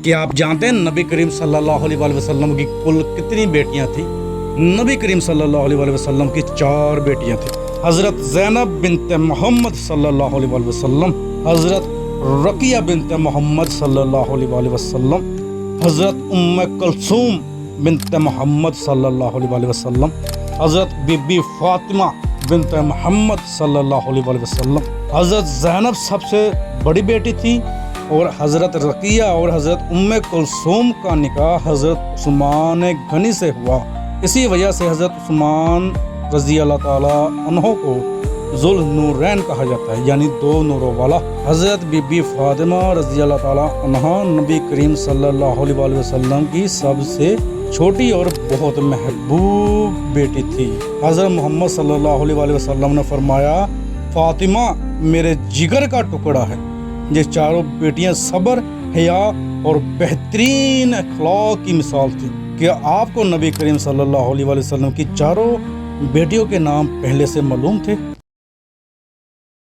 क्या आप जानते हैं नबी करीम सल्लल्लाहु अलैहि वसल्लम की कुल कितनी बेटियां थी? नबी करीम सल्लल्लाहु अलैहि वसल्लम की 4 बेटियां थी। हज़रत ज़ैनब बिनत मोहम्मद सल्लल्लाहु अलैहि वसल्लम, हज़रत रकिया बिनत मोहम्मद सल्लल्लाहु अलैहि वसल्लम, हज़रत उम्मे कुलसूम बिनत मोहम्मद सल्लल्लाहु अलैहि वसल्लम, हज़रत बीबी फातिमा बिनत मोहम्मद सल्लल्लाहु अलैहि वसल्लम। हज़रत ज़ैनब सबसे बड़ी बेटी थी और हज़रत रकिया और हज़रत उम्मे कुलसूम का निकाह हज़रत उस्मान गनी से हुआ। इसी वजह से हज़रत उस्मान रज़ी अल्लाह ताला अन्हो को ज़ुल नूरैन कहा जाता है, यानी 2 नूरों वाला। हज़रत बीबी फातिमा रज़ी अल्लाह ताला अन्हा नबी करीम सल्लल्लाहु अलैहि वसल्लम की सबसे छोटी और बहुत महबूब बेटी थी। हज़रत मोहम्मद सल्लल्लाहु अलैहि वसल्लम ने फरमाया, फातिमा मेरे जिगर का टुकड़ा है। ये चारों बेटियां सब्र, हया और बेहतरीन अखलाक की मिसाल थी। क्या आपको नबी करीम सल्लल्लाहु अलैहि वसल्लम की चारों बेटियों के नाम पहले से मालूम थे?